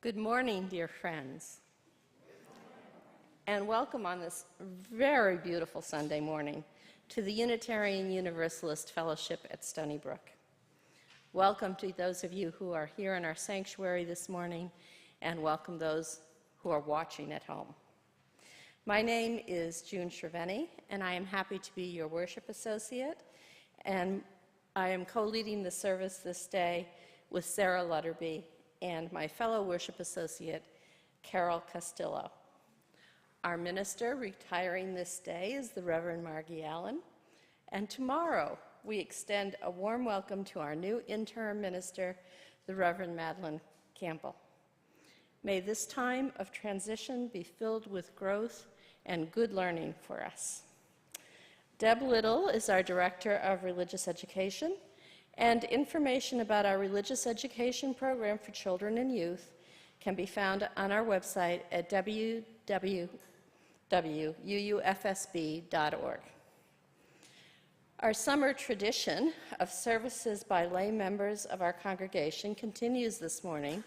Good morning, dear friends, and welcome on this very beautiful Sunday morning to the Unitarian Universalist Fellowship at Stony Brook. Welcome to those of you who are here in our sanctuary this morning, and welcome those who are watching at home. My name is Cerveny, and I am happy to be your worship associate, and I am co-leading the service this day with Sara Lutterbie and my fellow worship associate, Castillo. Our minister retiring this day is the Reverend Margie Allen, and tomorrow we extend a warm welcome to our new interim minister, the Reverend Madeline Campbell. May this time of transition be filled with growth and good learning for us. Deb Little is our Director of Religious Education, and information about our religious education program for children and youth can be found on our website at www.uufsb.org. Our summer tradition of services by lay members of our congregation continues this morning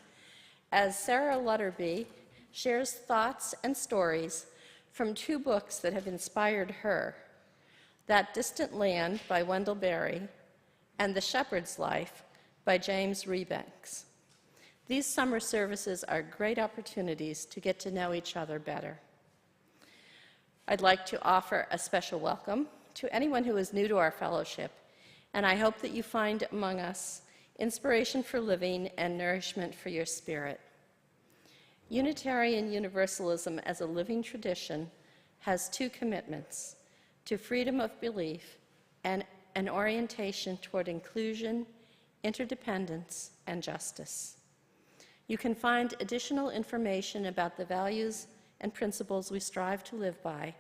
as Sara Lutterbie shares thoughts and stories from two books that have inspired her, That Distant Land by Wendell and The Shepherd's Life by James Rebanks. These summer services are great opportunities to get to know each other better. I'd like to offer a special welcome to anyone who is new to our fellowship, and I hope that you find among us inspiration for living and nourishment for your spirit. Unitarian Universalism as a living tradition has two commitments: to freedom of belief and an orientation toward inclusion, interdependence, and justice. You can find additional information about the values and principles we strive to live by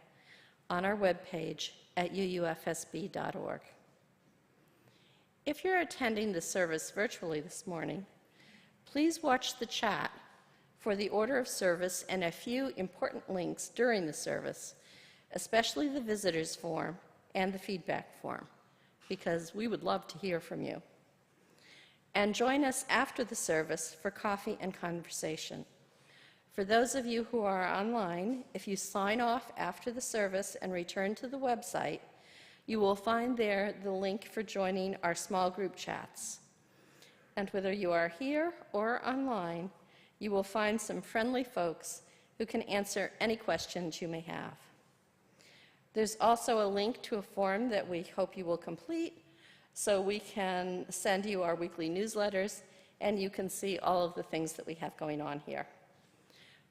on our webpage at UUFSB.org. If you're attending the service virtually this morning, please watch the chat for the order of service and a few important links during the service, especially the visitors form and the feedback form, because we would love to hear from you. And join us after the service for coffee and conversation. For those of you who are online, if you sign off after the service and return to the website, you will find there the link for joining our small group chats. And whether you are here or online, you will find some friendly folks who can answer any questions you may have. There's also a link to a form that we hope you will complete so we can send you our weekly newsletters and you can see all of the things that we have going on here.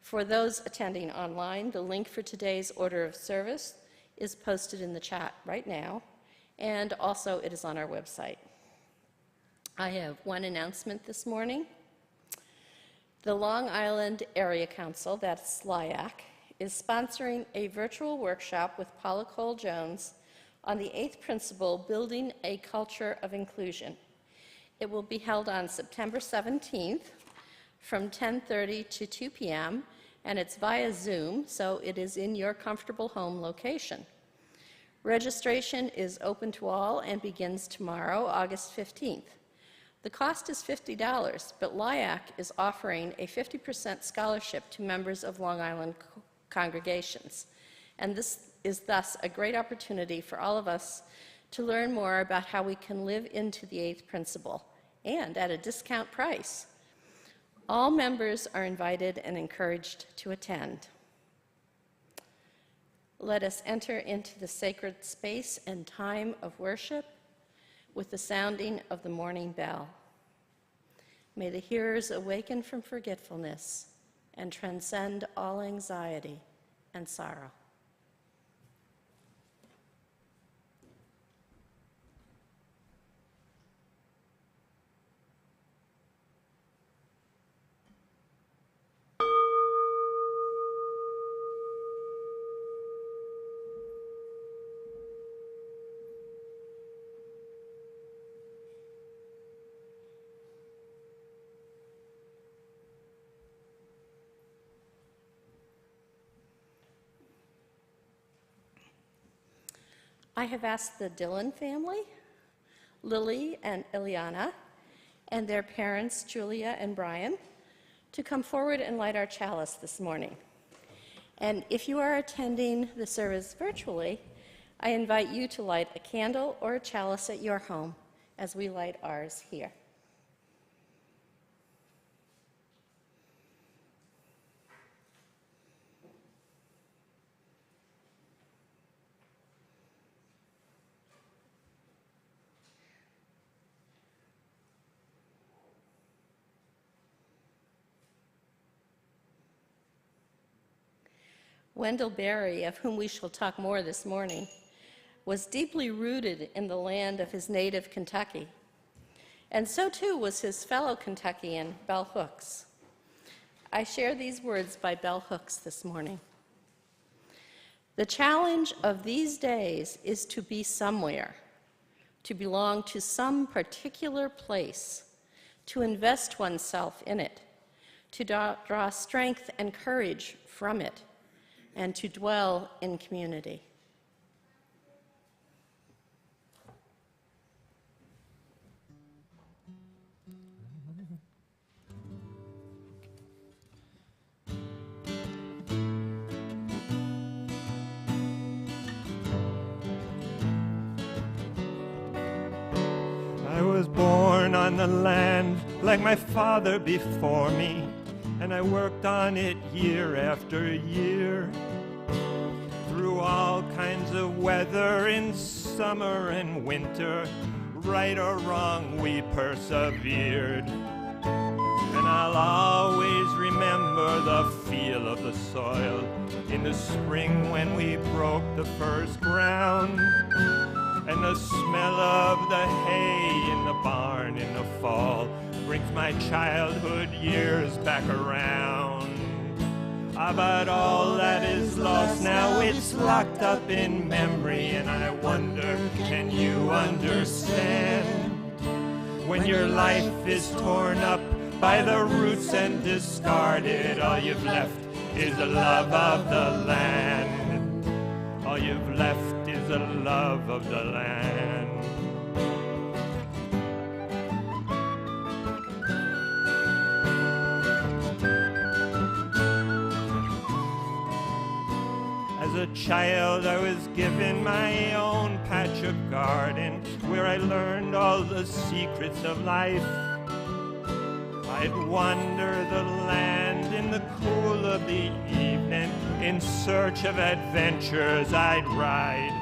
For those attending online, the link for today's order of service is posted in the chat right now, and also it is on our website. I have one announcement this morning. The Long Island Area Council, that's LIAC, is sponsoring a virtual workshop with Paula Cole-Jones on the 8th principle, Building a Culture of Inclusion. It will be held on September 17th from 10:30 to 2 p.m., and it's via Zoom, so it is in your comfortable home location. Registration is open to all and begins tomorrow, August 15th. The cost is $50, but LIAC is offering a 50% scholarship to members of Long Island congregations, and this is thus a great opportunity for all of us to learn more about how we can live into the 8th principle, and at a discount price. All members are invited and encouraged to attend. Let us enter into the sacred space and time of worship with the sounding of the morning bell. May the hearers awaken from forgetfulness and transcend all anxiety and sorrow. I have asked the Dillon family, Lily and Ileana, and their parents, Julia and Brian, to come forward and light our chalice this morning. And if you are attending the service virtually, I invite you to light a candle or a chalice at your home as we light ours here. Wendell, of whom we shall talk more this morning, was deeply rooted in the land of his native Kentucky. And so too was his fellow Kentuckian, Bell Hooks. I share these words by Bell Hooks this morning. The challenge of these days is to be somewhere, to belong to some particular place, to invest oneself in it, to draw strength and courage from it, and to dwell in community. I was born on the land like my father before me, and I worked on it year after year. Through all kinds of weather in summer and winter, right or wrong, we persevered. And I'll always remember the feel of the soil in the spring when we broke the first ground, and the smell of the hay in the barn in the fall brings my childhood years back around. But all that is lost now, it's locked up in memory, and I wonder, can you understand? When your life is torn up by the roots and discarded, all you've left is the love of the land. All you've left is the love of the land. As a child, I was given my own patch of garden where I learned all the secrets of life. I'd wander the land in the cool of the evening in search of adventures I'd ride.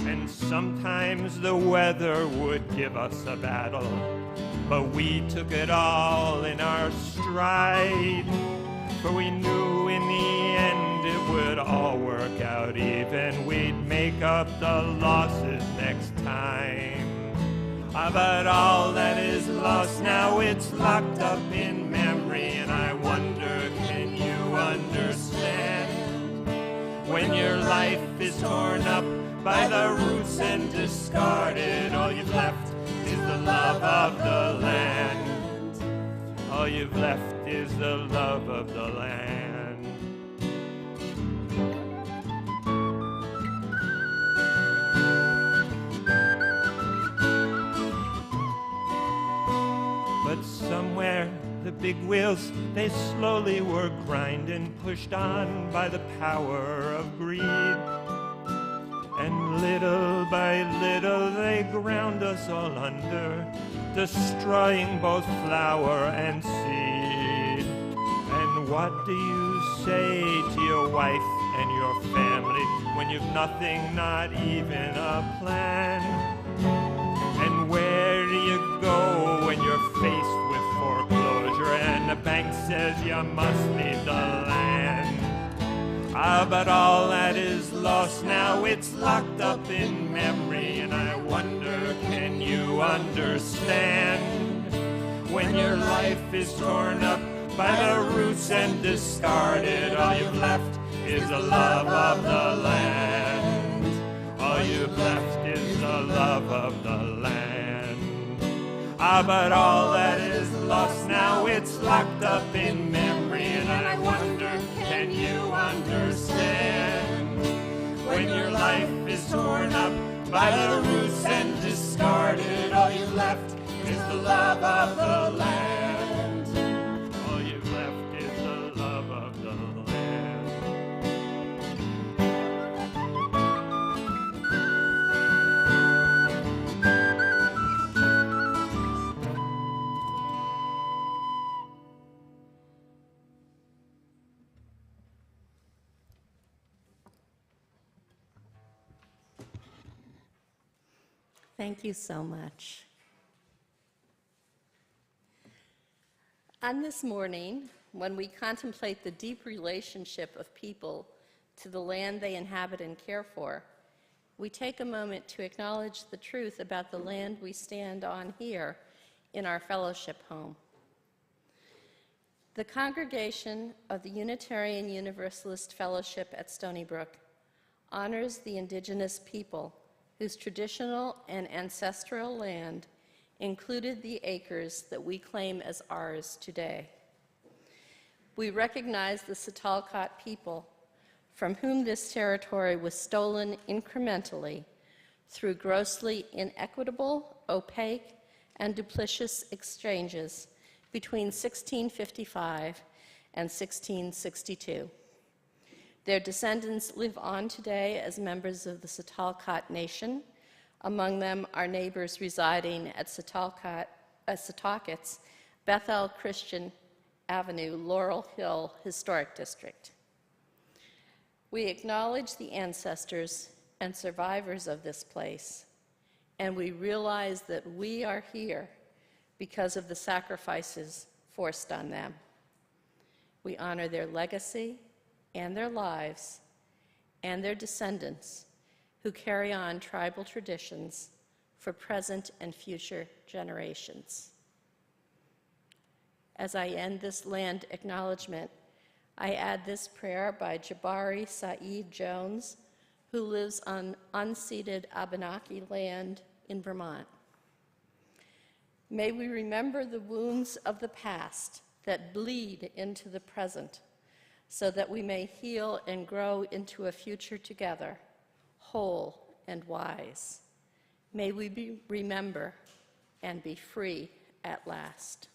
And sometimes the weather would give us a battle, but we took it all in our stride. For we knew in the end it would all work out even. We'd make up the losses next time. But all that is lost now, it's locked up in memory, and I wonder, can you understand? When your life is torn up by the roots and discarded, all you've left is the love of the land. All you've left is the love of the land. But somewhere the big wheels, they slowly were grinding, pushed on by the power of greed. And little by little they ground us all under, destroying both flower and seed. And what do you say to your wife and your family when you've nothing, not even a plan? And where do you go when you're faced with foreclosure and the bank says you must leave the land? But all that is lost now, it's locked up in memory, and I wonder, can you understand? When your life is torn up by the roots and discarded, all you've left is the love of the land. All you've left is the love of the land. But all that is lost now, it's locked up in memory, and I wonder, can you understand? When your life is torn up by the roots and discarded, all you've left is the love of the land. All you've Thank you so much. On this morning, when we contemplate the deep relationship of people to the land they inhabit and care for, we take a moment to acknowledge the truth about the land we stand on here in our fellowship home. The congregation of the Unitarian Universalist Fellowship at Stony Brook honors the indigenous people whose traditional and ancestral land included the acres that we claim as ours today. We recognize the Sitalkat people from whom this territory was stolen incrementally through grossly inequitable, opaque, and duplicitous exchanges between 1655 and 1662. Their descendants live on today as members of the Sitalkat Nation. Among them are neighbors residing at Setauket's Bethel Christian Avenue, Laurel Hill Historic District. We acknowledge the ancestors and survivors of this place, and we realize that we are here because of the sacrifices forced on them. We honor their legacy and their lives and their descendants who carry on tribal traditions for present and future generations. As I end this land acknowledgement, I add this prayer by Jabari Saeed Jones, who lives on unceded Abenaki land in Vermont. May we remember the wounds of the past that bleed into the present, so that we may heal and grow into a future together, whole and wise. May we remember and be free at last.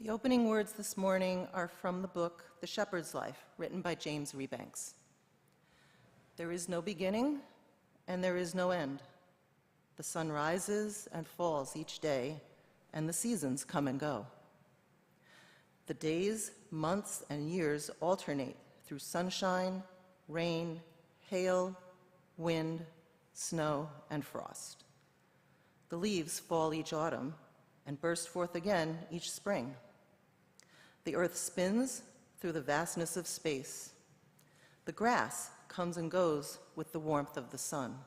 The opening words this morning are from the book, The Shepherd's Life, written by James Rebanks. There is no beginning, and there is no end. The sun rises and falls each day, and the seasons come and go. The days, months, and years alternate through sunshine, rain, hail, wind, snow, and frost. The leaves fall each autumn and burst forth again each spring. The earth spins through the vastness of space. The grass comes and goes with the warmth of the sun.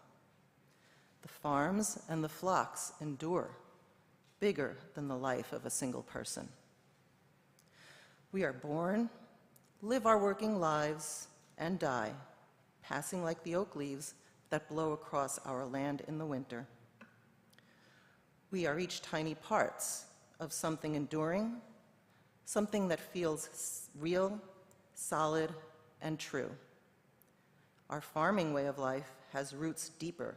The farms and the flocks endure, bigger than the life of a single person. We are born, live our working lives, and die, passing like the oak leaves that blow across our land in the winter. We are each tiny parts of something enduring, something that feels real, solid, and true. Our farming way of life has roots deeper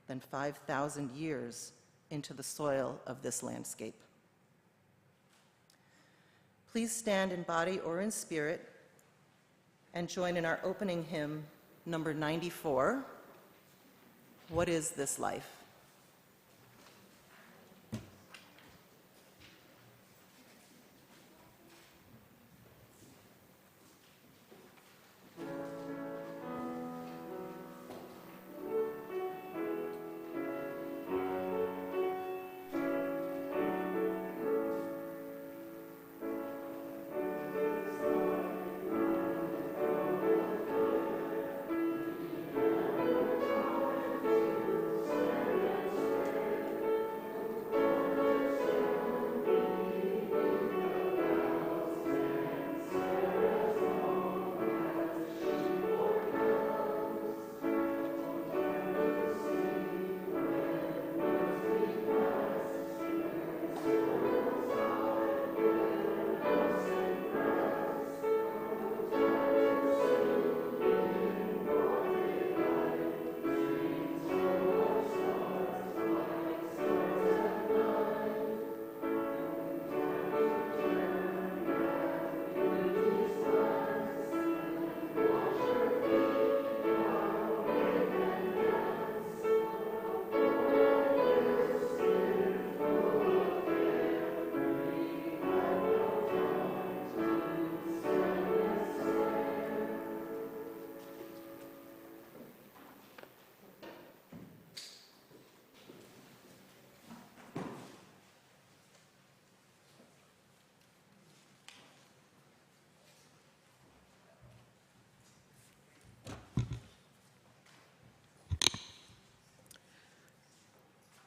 than 5,000 years into the soil of this landscape. Please stand in body or in spirit and join in our opening hymn, number 94, What is This Life?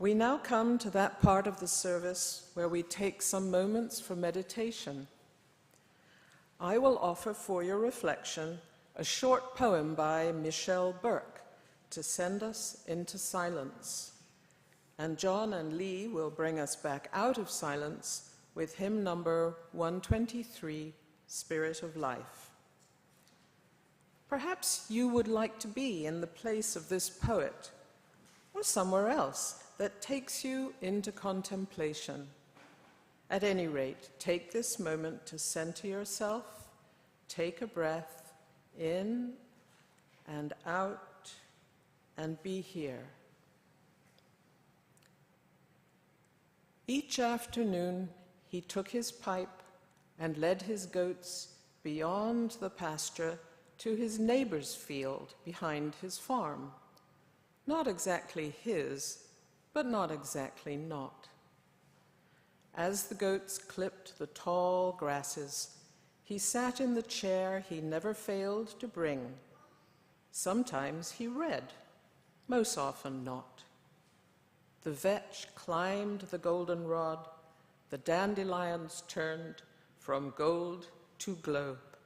We now come to that part of the service where we take some moments for meditation. I will offer for your reflection a short poem by Michelle Burke to send us into silence. And John and Lee will bring us back out of silence with hymn number 123, Spirit of Life. Perhaps you would like to be in the place of this poet, or somewhere else that takes you into contemplation. At any rate, take this moment to center yourself, take a breath in and out, and be here. Each afternoon, he took his pipe and led his goats beyond the pasture to his neighbor's field behind his farm. Not exactly his, but not exactly not. As the goats clipped the tall grasses, he sat in the chair he never failed to bring. Sometimes he read, most often not. The vetch climbed the goldenrod, the dandelions turned from gold to globe,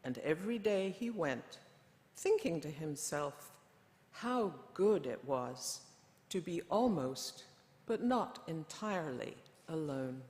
and every day he went, thinking to himself how good it was to be almost, but not entirely, alone.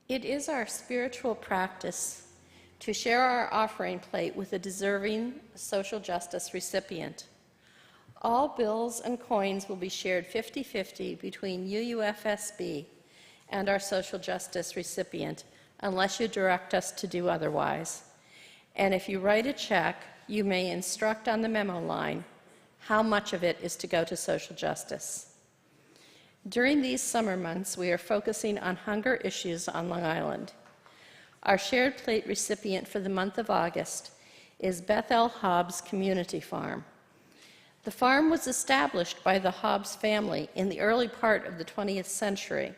It is our spiritual practice to share our offering plate with a deserving social justice recipient. All bills and coins will be shared 50-50 between UUFSB and our social justice recipient, unless you direct us to do otherwise. And if you write a check, you may instruct on the memo line how much of it is to go to social justice. During these summer months, we are focusing on hunger issues on Long Island. Our shared plate recipient for the month of August is Bethel Hobbs Community Farm. The farm was established by the Hobbs family in the early part of the 20th century,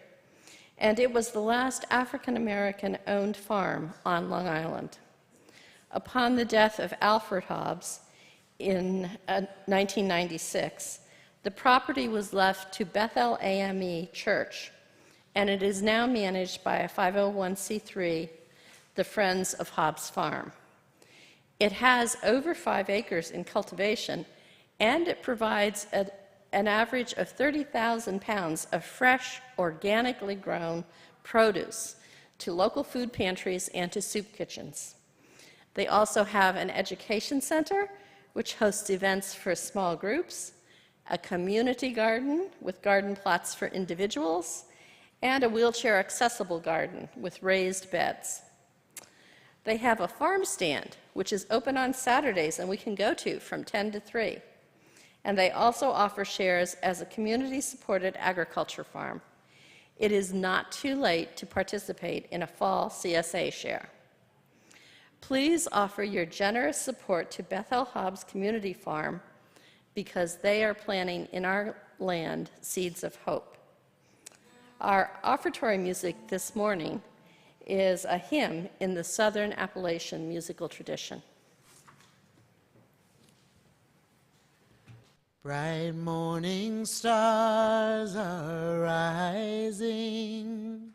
and it was the last African-American-owned farm on Long Island. Upon the death of Alfred Hobbs in 1996, The property was left to Bethel AME Church, and it is now managed by a 501c3, the Friends of Hobbs Farm. It has over 5 acres in cultivation, and it provides an average of 30,000 pounds of fresh, organically grown produce to local food pantries and to soup kitchens. They also have an education center, which hosts events for small groups, a community garden with garden plots for individuals, and a wheelchair-accessible garden with raised beds. They have a farm stand, which is open on Saturdays and we can go to from 10 to 3. And they also offer shares as a community-supported agriculture farm. It is not too late to participate in a fall CSA share. Please offer your generous support to Bethel Hobbs Community Farm because they are planting in our land seeds of hope. Our offertory music this morning is a hymn in the Southern Appalachian musical tradition. Bright morning stars are rising.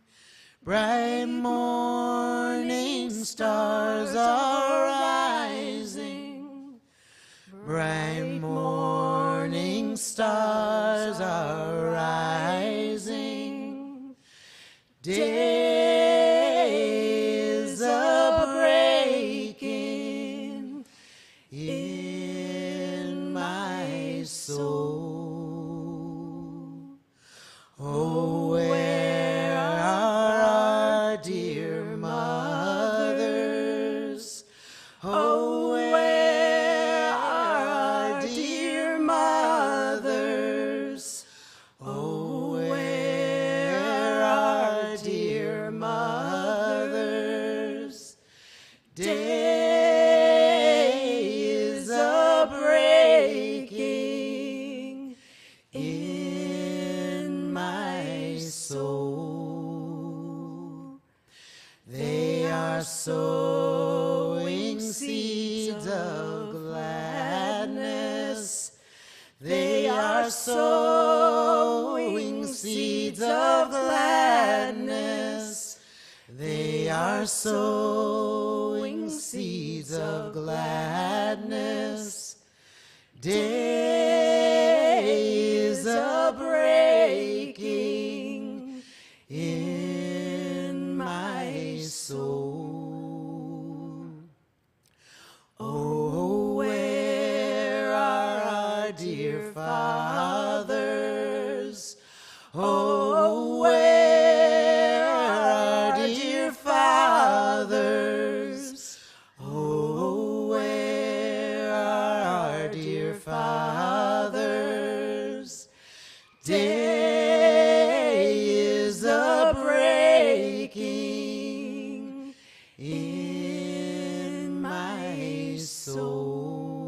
Bright morning stars are rising. Bright morning stars are rising. Day is a-breaking in my soul. Oh, where are our dear mothers? Oh, where are our dear mothers? Oh, where are our dear mothers? Day is a-breaking in my soul. They are sowing seeds of gladness. They are sowing seeds of gladness. They are sowing seeds of gladness. Day is a-breaking in my soul. Oh, where are our dear fathers? Oh, where are our dear fathers? Oh, where are our dear fathers? Day is a-breaking in my soul.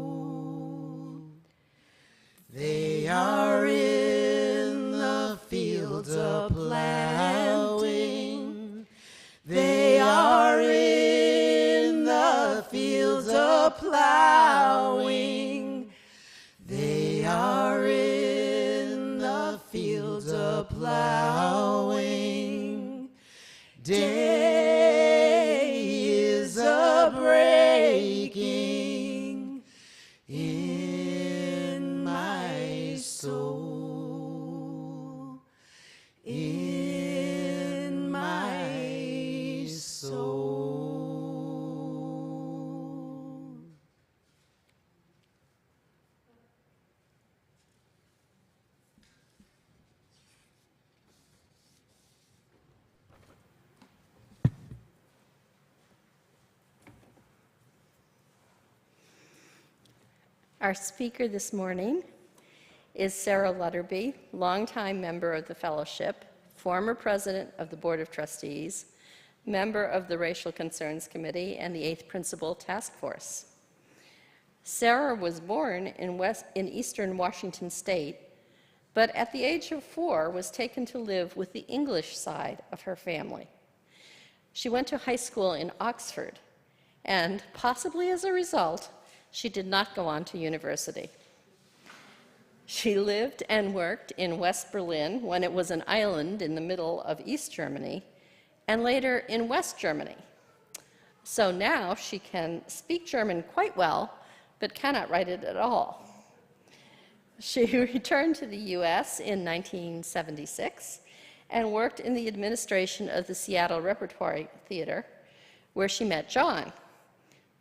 They are in the fields a-plowing. They are in the fields a-plowing. They are in the fields a-plowing. Day is a-breaking in my soul. In my soul. Our speaker this morning is Sara Lutterbie, longtime member of the fellowship, former president of the Board of Trustees, member of the Racial Concerns Committee and the 8th Principal Task Force. Sara was born in eastern Washington State, but at the age of 4 was taken to live with the English side of her family. She went to high school in Oxford, and possibly as a result, she did not go on to university. She lived and worked in West Berlin when it was an island in the middle of East Germany, and later in West Germany. So now she can speak German quite well, but cannot write it at all. She returned to the US in 1976 and worked in the administration of the Seattle Repertory Theater, where she met John.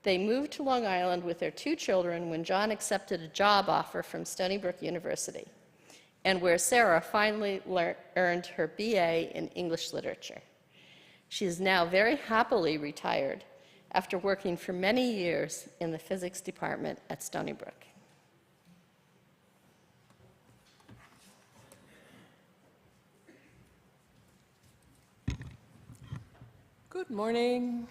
They moved to Long Island with their 2 children when John accepted a job offer from Stony Brook University, and where Sara finally earned her BA in English literature. She is now very happily retired after working for many years in the physics department at Stony Brook. Good morning.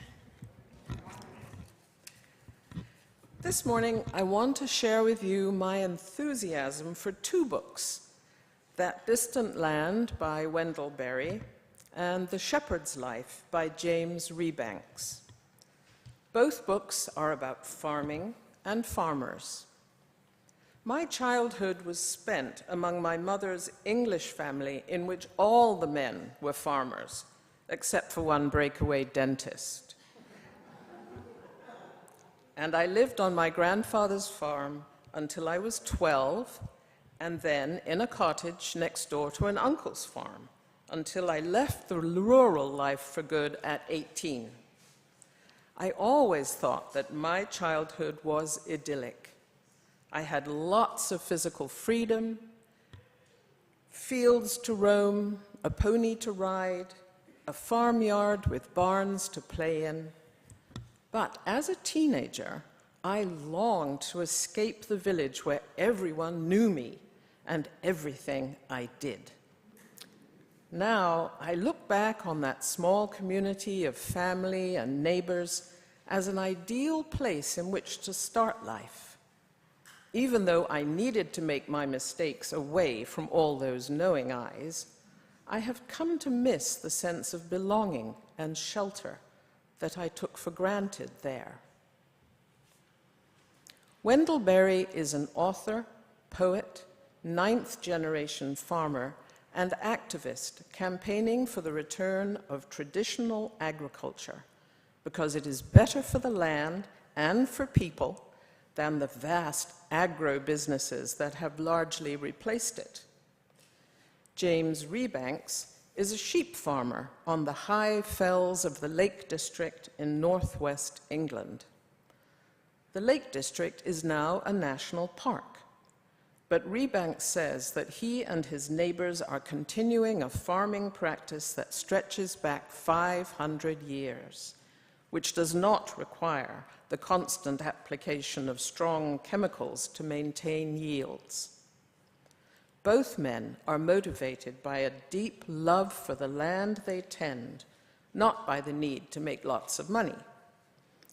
This morning, I want to share with you my enthusiasm for 2 books, That Distant Land by Wendell and The Shepherd's Life by James Rebanks. Both books are about farming and farmers. My childhood was spent among my mother's English family in which all the men were farmers, except for one breakaway dentist. And I lived on my grandfather's farm until I was 12, and then in a cottage next door to an uncle's farm, until I left the rural life for good at 18. I always thought that my childhood was idyllic. I had lots of physical freedom, fields to roam, a pony to ride, a farmyard with barns to play in. But as a teenager, I longed to escape the village where everyone knew me and everything I did. Now, I look back on that small community of family and neighbors as an ideal place in which to start life. Even though I needed to make my mistakes away from all those knowing eyes, I have come to miss the sense of belonging and shelter that I took for granted there. Wendell is an author, poet, 9th-generation farmer, and activist campaigning for the return of traditional agriculture because it is better for the land and for people than the vast agro-businesses that have largely replaced it. James Rebanks is a sheep farmer on the high fells of the Lake District in northwest England. The Lake District is now a national park, but Rebanks says that he and his neighbors are continuing a farming practice that stretches back 500 years, which does not require the constant application of strong chemicals to maintain yields. Both men are motivated by a deep love for the land they tend, not by the need to make lots of money.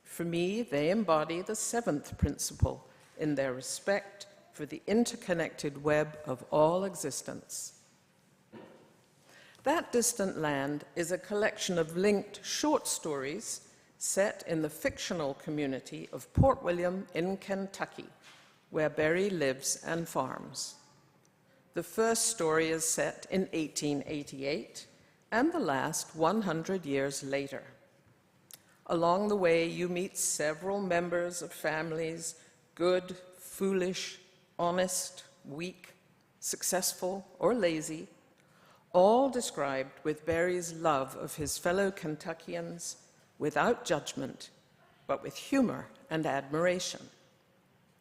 For me, they embody the 7th principle in their respect for the interconnected web of all existence. That Distant Land is a collection of linked short stories set in the fictional community of Port William in Kentucky, where Berry lives and farms. The first story is set in 1888, and the last 100 years later. Along the way, you meet several members of families, good, foolish, honest, weak, successful, or lazy, all described with Berry's love of his fellow Kentuckians, without judgment, but with humor and admiration.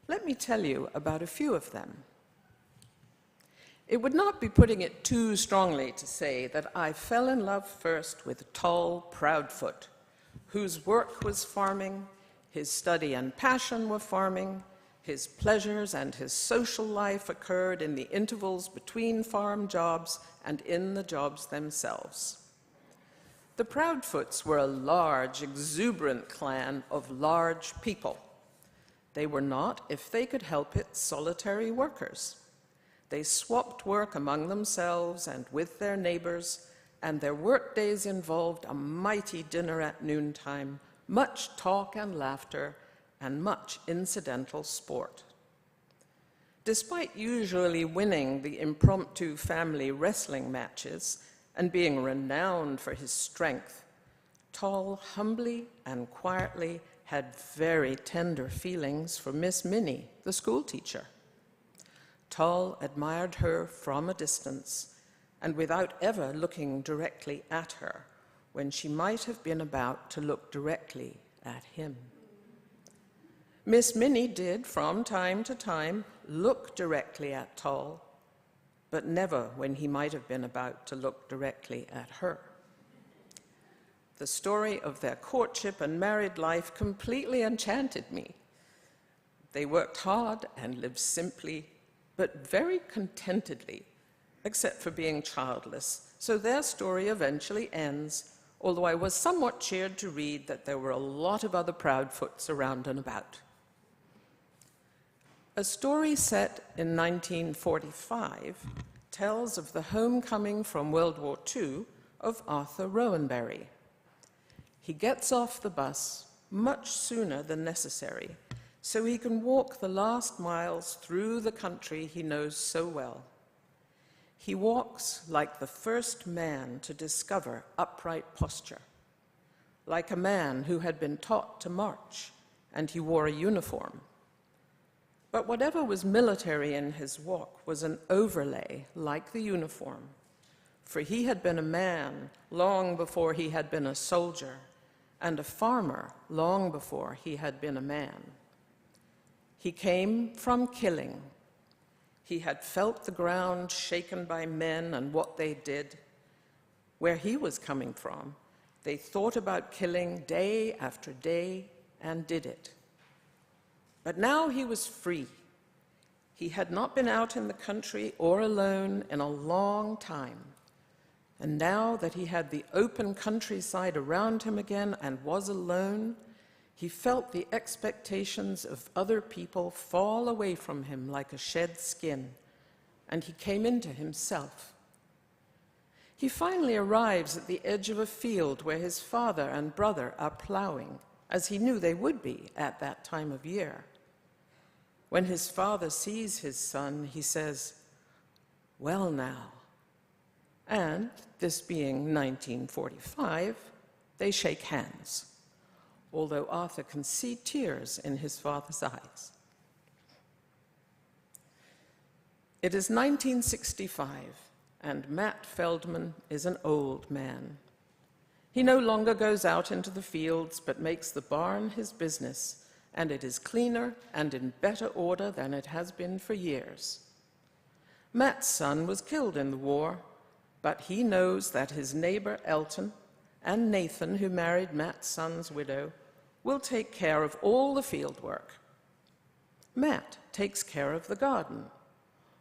Let me tell you about a few of them. It would not be putting it too strongly to say that I fell in love first with tall Proudfoot, whose work was farming, his study and passion were farming, his pleasures and his social life occurred in the intervals between farm jobs and in the jobs themselves. The Proudfoots were a large, exuberant clan of large people. They were not, if they could help it, solitary workers. They swapped work among themselves and with their neighbors, and their workdays involved a mighty dinner at noontime, much talk and laughter, and much incidental sport. Despite usually winning the impromptu family wrestling matches and being renowned for his strength, Toll humbly and quietly had very tender feelings for Miss Minnie, the schoolteacher. Toll admired her from a distance and without ever looking directly at her, when she might have been about to look directly at him. Miss Minnie did, from time to time, look directly at Toll, but never when he might have been about to look directly at her. The story of their courtship and married life completely enchanted me. They worked hard and lived simply, but very contentedly, except for being childless, so their story eventually ends, although I was somewhat cheered to read that there were a lot of other Proudfoots around and about. A story set in 1945 tells of the homecoming from World War II of Arthur Rowanberry. He gets off the bus much sooner than necessary, so he can walk the last miles through the country he knows so well. He walks like the first man to discover upright posture, like a man who had been taught to march, and he wore a uniform. But whatever was military in his walk was an overlay, like the uniform, for he had been a man long before he had been a soldier, and a farmer long before he had been a man. He came from killing. He had felt the ground shaken by men and what they did. Where he was coming from, they thought about killing day after day and did it. But now he was free. He had not been out in the country or alone in a long time. And now that he had the open countryside around him again and was alone, he felt the expectations of other people fall away from him like a shed skin, and he came into himself. He finally arrives at the edge of a field where his father and brother are plowing, as he knew they would be at that time of year. When his father sees his son, he says, "Well now." And, this being 1945, they shake hands, although Arthur can see tears in his father's eyes. It is 1965, and Matt Feldman is an old man. He no longer goes out into the fields, but makes the barn his business, and it is cleaner and in better order than it has been for years. Matt's son was killed in the war, but he knows that his neighbor Elton and Nathan, who married Matt's son's widow, will take care of all the field work. Matt takes care of the garden,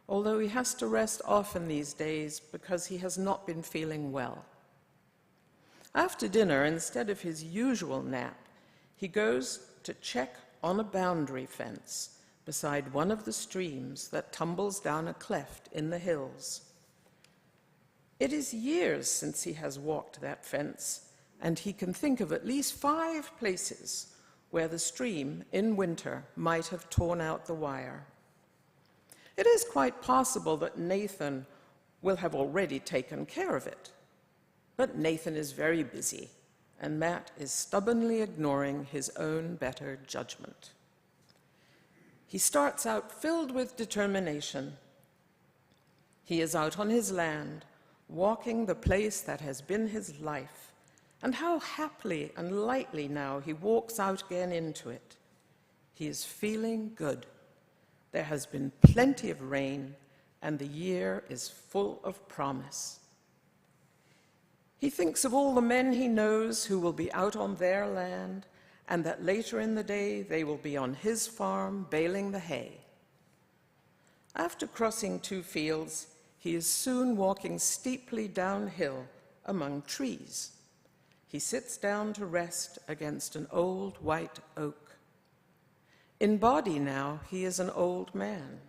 although he has to rest often these days because he has not been feeling well. After dinner, instead of his usual nap, he goes to check on a boundary fence beside one of the streams that tumbles down a cleft in the hills. It is years since he has walked that fence, and he can think of at least 5 places where the stream in winter might have torn out the wire. It is quite possible that Nathan will have already taken care of it, but Nathan is very busy, and Matt is stubbornly ignoring his own better judgment. He starts out filled with determination. He is out on his land, walking the place that has been his life, and how happily and lightly now he walks out again into it. He is feeling good. There has been plenty of rain, and the year is full of promise. He thinks of all the men he knows who will be out on their land, and that later in the day they will be on his farm baling the hay. After crossing 2 fields, he is soon walking steeply downhill among trees. He sits down to rest against an old white oak. In body now, he is an old man,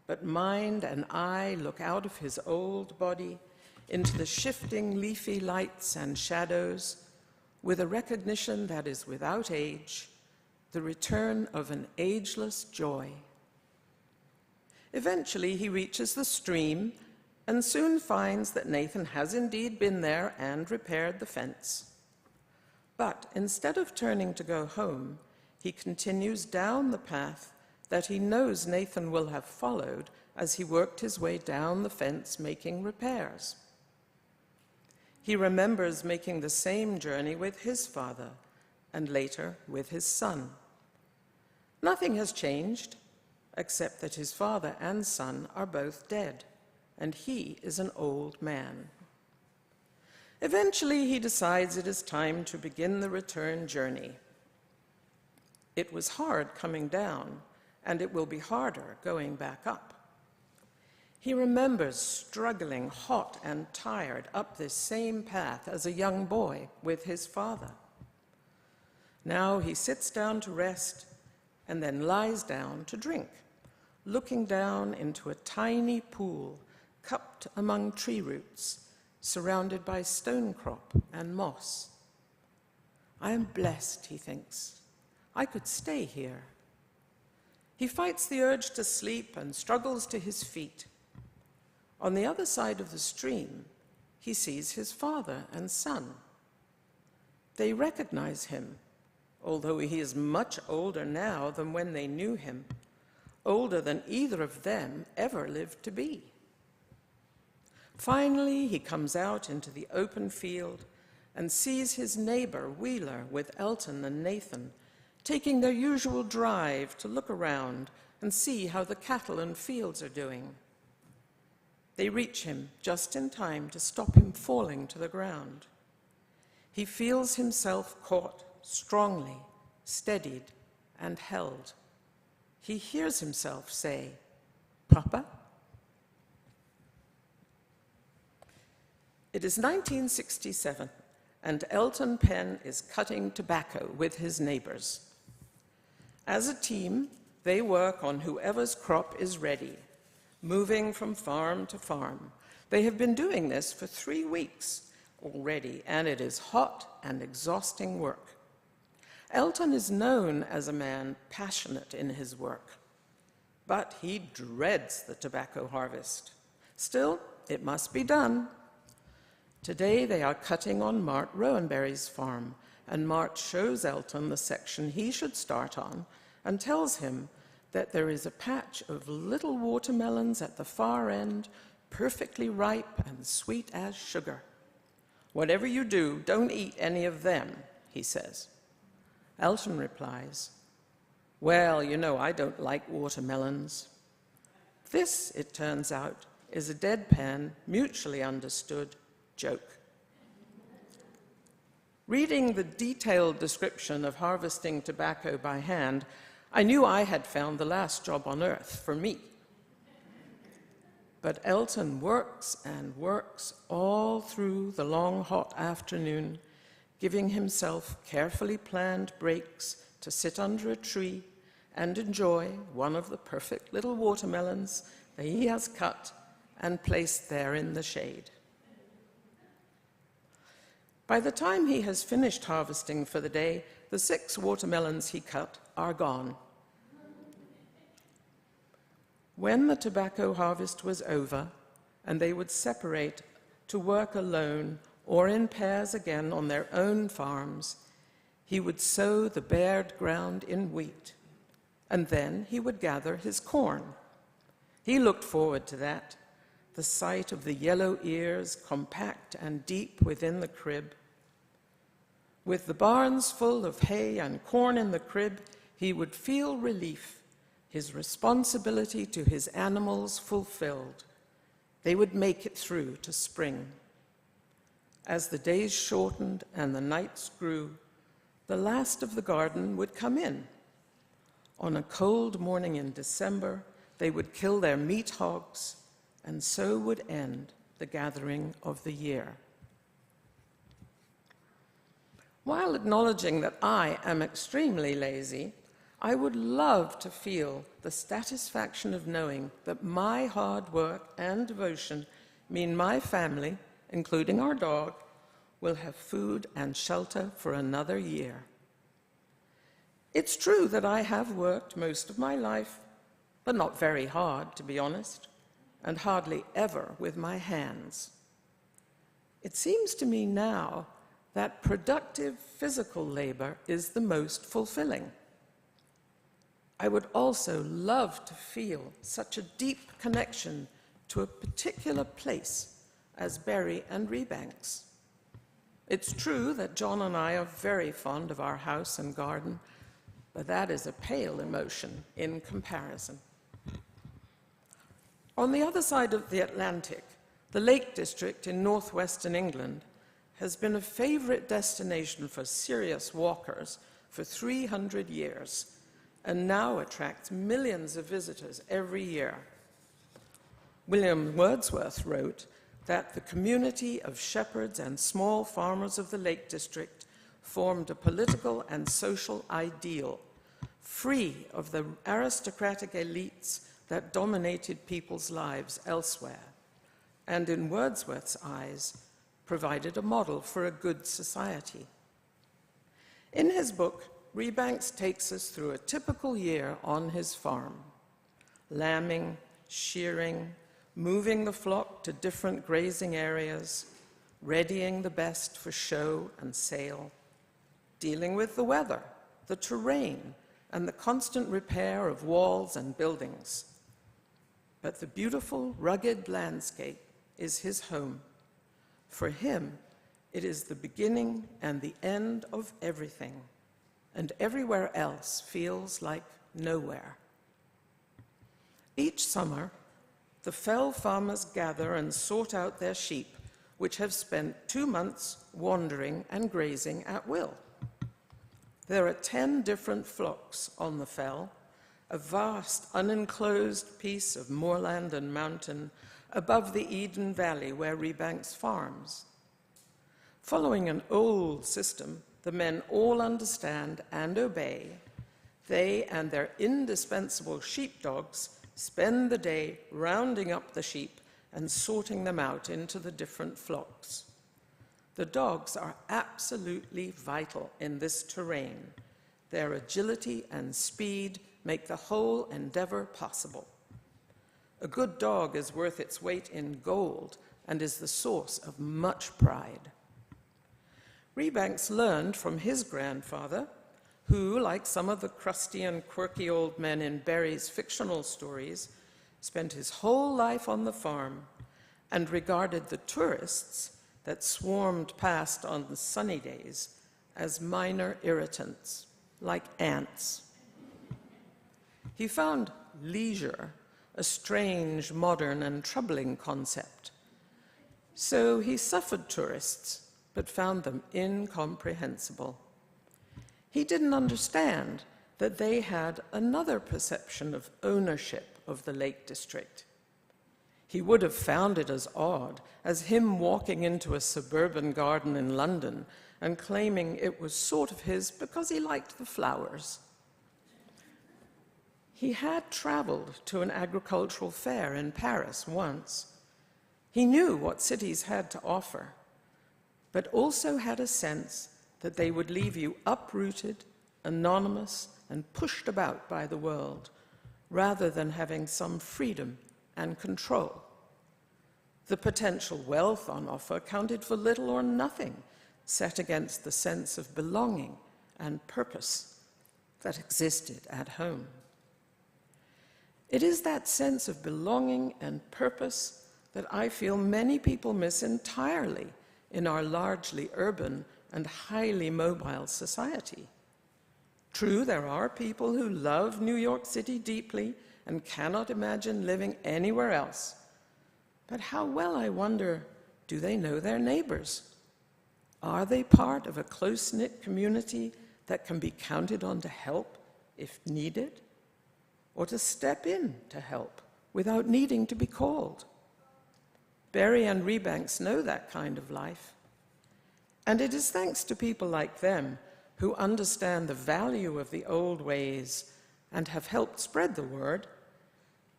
but mind and eye look out of his old body into the shifting leafy lights and shadows with a recognition that is without age, the return of an ageless joy. Eventually, he reaches the stream and soon finds that Nathan has indeed been there and repaired the fence. But instead of turning to go home, he continues down the path that he knows Nathan will have followed as he worked his way down the fence making repairs. He remembers making the same journey with his father and later with his son. Nothing has changed, except that his father and son are both dead, and he is an old man. Eventually, he decides it is time to begin the return journey. It was hard coming down, and it will be harder going back up. He remembers struggling hot and tired up this same path as a young boy with his father. Now he sits down to rest and then lies down to drink, looking down into a tiny pool cupped among tree roots, surrounded by stone crop and moss. I am blessed, he thinks. I could stay here. He fights the urge to sleep and struggles to his feet. On the other side of the stream, he sees his father and son. They recognize him, although he is much older now than when they knew him, older than either of them ever lived to be. Finally, he comes out into the open field and sees his neighbor, Wheeler, with Elton and Nathan, taking their usual drive to look around and see how the cattle and fields are doing. They reach him just in time to stop him falling to the ground. He feels himself caught strongly, steadied, and held. He hears himself say, "Papa?" It is 1967, and Elton Penn is cutting tobacco with his neighbors. As a team, they work on whoever's crop is ready, moving from farm to farm. They have been doing this for 3 weeks already, and it is hot and exhausting work. Elton is known as a man passionate in his work, but he dreads the tobacco harvest. Still, it must be done. Today they are cutting on Mart Rowanberry's farm, and Mart shows Elton the section he should start on and tells him that there is a patch of little watermelons at the far end, perfectly ripe and sweet as sugar. "Whatever you do, don't eat any of them," he says. Elton replies, "Well, you know, I don't like watermelons." This, it turns out, is a deadpan, mutually understood joke. Reading the detailed description of harvesting tobacco by hand, I knew I had found the last job on earth for me. But Elton works and works all through the long, hot afternoon, giving himself carefully planned breaks to sit under a tree and enjoy one of the perfect little watermelons that he has cut and placed there in the shade. By the time he has finished harvesting for the day, the 6 watermelons he cut are gone. When the tobacco harvest was over, and they would separate to work alone or in pairs again on their own farms, he would sow the bared ground in wheat, and then he would gather his corn. He looked forward to that, the sight of the yellow ears compact and deep within the crib. With the barns full of hay and corn in the crib, he would feel relief, his responsibility to his animals fulfilled. They would make it through to spring. As the days shortened and the nights grew, the last of the garden would come in. On a cold morning in December, they would kill their meat hogs, and so would end the gathering of the year. While acknowledging that I am extremely lazy, I would love to feel the satisfaction of knowing that my hard work and devotion mean my family, including our dog, will have food and shelter for another year. It's true that I have worked most of my life, but not very hard, to be honest, and hardly ever with my hands. It seems to me now that productive physical labor is the most fulfilling. I would also love to feel such a deep connection to a particular place as Berry and Rebanks. It's true that John and I are very fond of our house and garden, but that is a pale emotion in comparison. On the other side of the Atlantic, the Lake District in northwestern England has been a favorite destination for serious walkers for 300 years and now attracts millions of visitors every year. William Wordsworth wrote that the community of shepherds and small farmers of the Lake District formed a political and social ideal, free of the aristocratic elites that dominated people's lives elsewhere, and in Wordsworth's eyes, provided a model for a good society. In his book, Rebanks takes us through a typical year on his farm: lambing, shearing, moving the flock to different grazing areas, readying the best for show and sale, dealing with the weather, the terrain, and the constant repair of walls and buildings. But the beautiful, rugged landscape is his home. For him, it is the beginning and the end of everything, and everywhere else feels like nowhere. Each summer, the fell farmers gather and sort out their sheep, which have spent 2 months wandering and grazing at will. There are 10 different flocks on the fell, a vast unenclosed piece of moorland and mountain above the Eden Valley where Rebanks farms. Following an old system, the men all understand and obey. They and their indispensable sheepdogs spend the day rounding up the sheep and sorting them out into the different flocks. The dogs are absolutely vital in this terrain. Their agility and speed make the whole endeavor possible. A good dog is worth its weight in gold and is the source of much pride. Rebanks learned from his grandfather, who, like some of the crusty and quirky old men in Berry's fictional stories, spent his whole life on the farm and regarded the tourists that swarmed past on the sunny days as minor irritants, like ants. He found leisure a strange, modern, and troubling concept. So he suffered tourists, but found them incomprehensible. He didn't understand that they had another perception of ownership of the Lake District. He would have found it as odd as him walking into a suburban garden in London and claiming it was sort of his because he liked the flowers. He had traveled to an agricultural fair in Paris once. He knew what cities had to offer, but also had a sense that they would leave you uprooted, anonymous, and pushed about by the world, rather than having some freedom and control. The potential wealth on offer counted for little or nothing, set against the sense of belonging and purpose that existed at home. It is that sense of belonging and purpose that I feel many people miss entirely in our largely urban and highly mobile society. True, there are people who love New York City deeply and cannot imagine living anywhere else. But how well, I wonder, do they know their neighbors? Are they part of a close-knit community that can be counted on to help if needed, or to step in to help without needing to be called? Berry and Rebanks know that kind of life. And it is thanks to people like them who understand the value of the old ways and have helped spread the word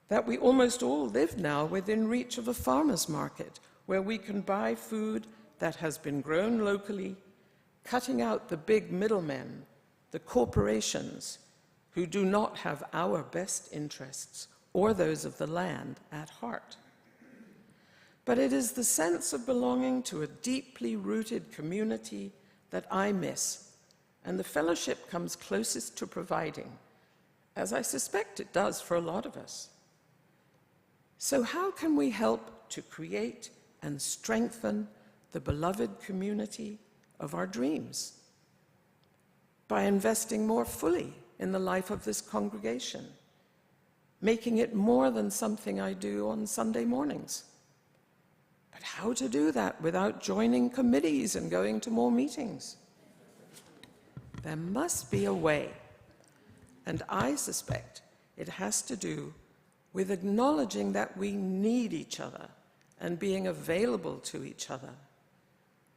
that we almost all live now within reach of a farmer's market where we can buy food that has been grown locally, cutting out the big middlemen, the corporations, who do not have our best interests or those of the land at heart. But it is the sense of belonging to a deeply rooted community that I miss, and the fellowship comes closest to providing, as I suspect it does for a lot of us. So how can we help to create and strengthen the beloved community of our dreams? By investing more fully in the life of this congregation, making it more than something I do on Sunday mornings. But how to do that without joining committees and going to more meetings? There must be a way, and I suspect it has to do with acknowledging that we need each other and being available to each other,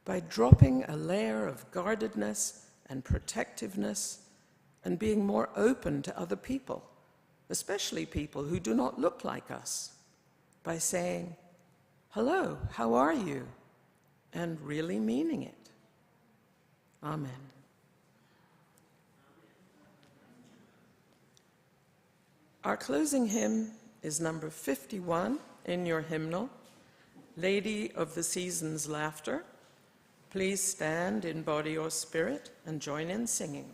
by dropping a layer of guardedness and protectiveness and being more open to other people, especially people who do not look like us, by saying, "Hello, how are you?" and really meaning it. Amen. Our closing hymn is number 51 in your hymnal, Lady of the Season's Laughter. Please stand in body or spirit and join in singing.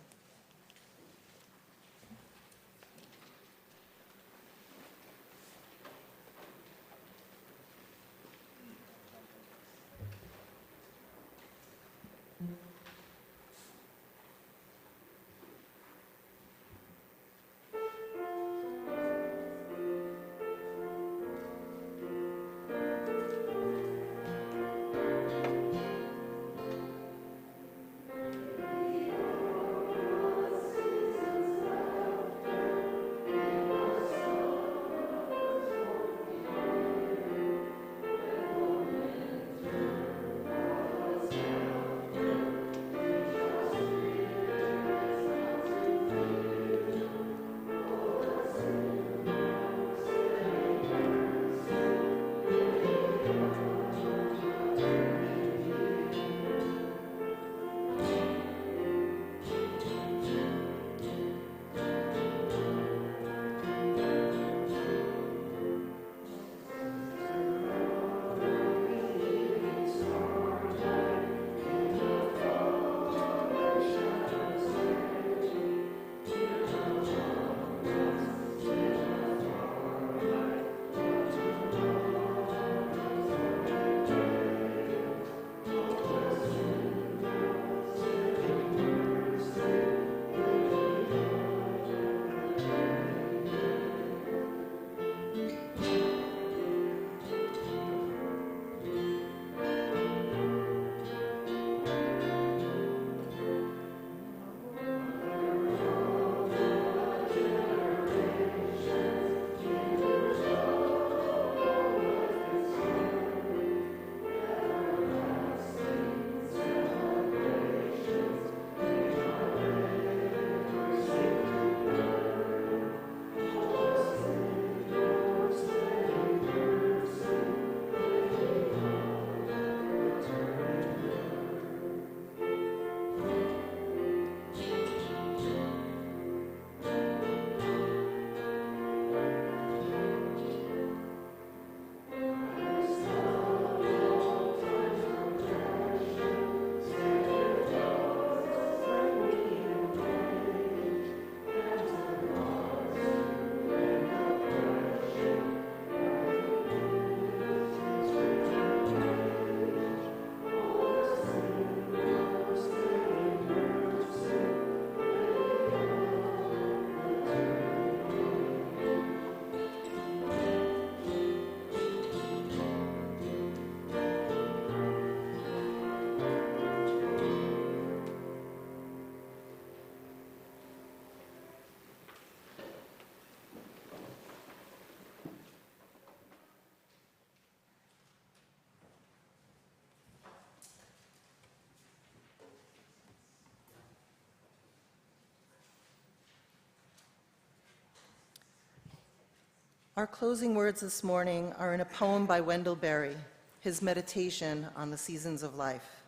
Our closing words this morning are in a poem by Wendell, his meditation on the seasons of life.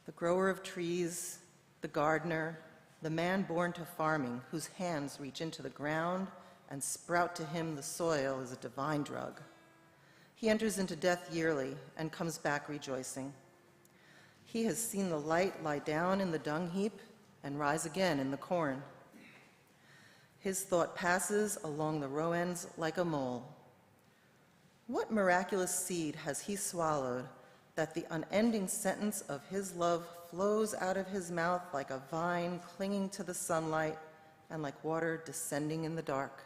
The grower of trees, the gardener, the man born to farming, whose hands reach into the ground and sprout to him the soil is a divine drug. He enters into death yearly and comes back rejoicing. He has seen the light lie down in the dung heap and rise again in the corn. His thought passes along the row ends like a mole. What miraculous seed has he swallowed that the unending sentence of his love flows out of his mouth like a vine clinging to the sunlight and like water descending in the dark?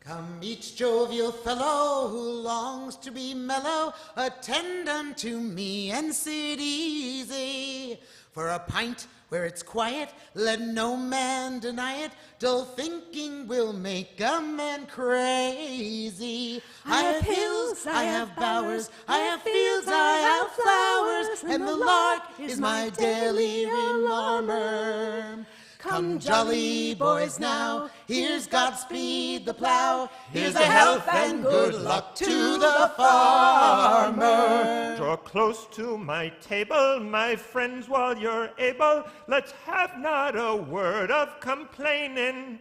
Come each jovial fellow who longs to be mellow, attend unto me and sit easy. For a pint where it's quiet, let no man deny it. Dull thinking will make a man crazy. I have hills, I have bowers, I have fields, I have flowers, and the lark is my daily alarmer. Come jolly boys now, here's Godspeed the plow, here's a health and good luck to the farmer. Draw close to my table, my friends, while you're able. Let's have not a word of complaining.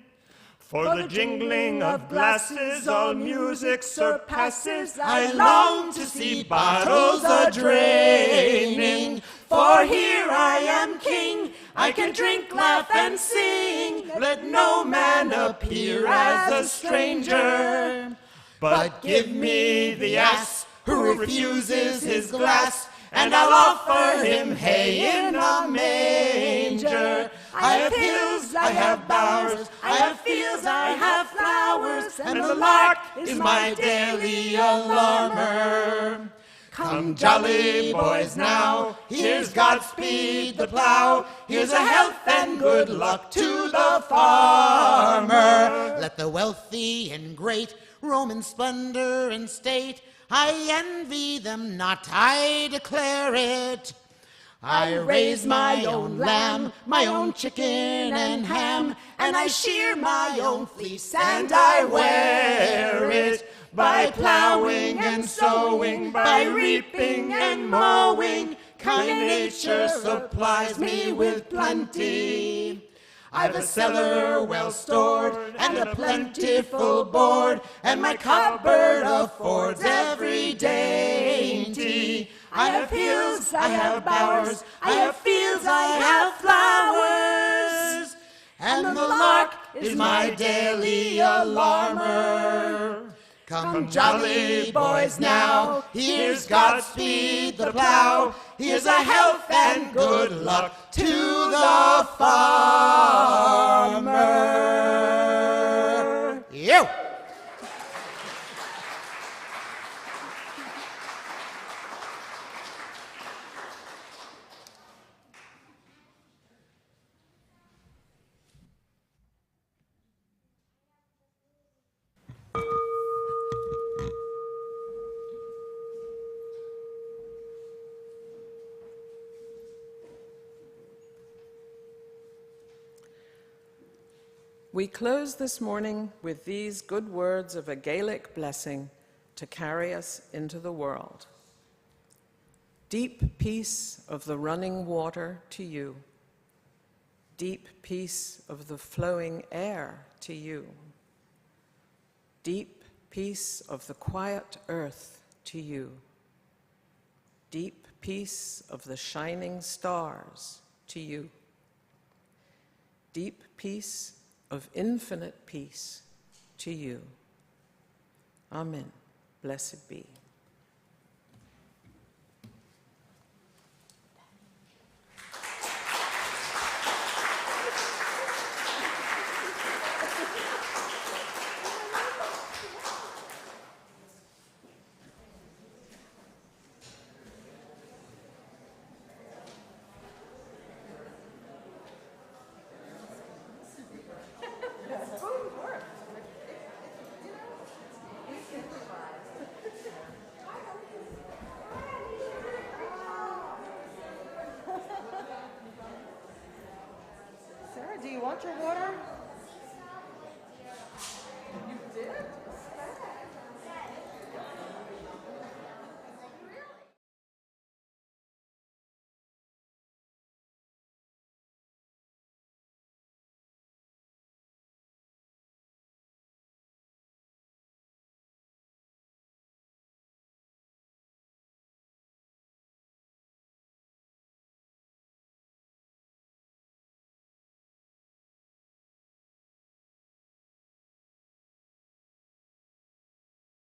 For the jingling of glasses, all music surpasses. I long to see bottles a-draining. For here I am king, I can drink, laugh, and sing. Let no man appear as a stranger. But give me the ass who refuses his glass, and I'll offer him hay in a manger. I have hills, I have bowers, I have fields, I have flowers, and the lark is my daily alarmer. Come jolly boys now, here's Godspeed the plow, here's a health and good luck to the farmer. Let the wealthy and great roam in splendor and state. I envy them not, I declare it. I raise my own lamb, my own chicken and ham, and I shear my own fleece and I wear it. By plowing and sowing, by reaping and mowing, kind nature supplies me with plenty. I've a cellar well stored and a plentiful board, and my cupboard affords every dainty. I have hills, I have bowers, I have fields, I have flowers, and the lark is my daily alarmer. Come jolly boys now, here's Godspeed the plow, here's a health and good luck to the farmer. You! We close this morning with these good words of a Gaelic blessing to carry us into the world. Deep peace of the running water to you. Deep peace of the flowing air to you. Deep peace of the quiet earth to you. Deep peace of the shining stars to you. Deep peace of infinite peace to you. Amen. Blessed be. Sara, do you want your water?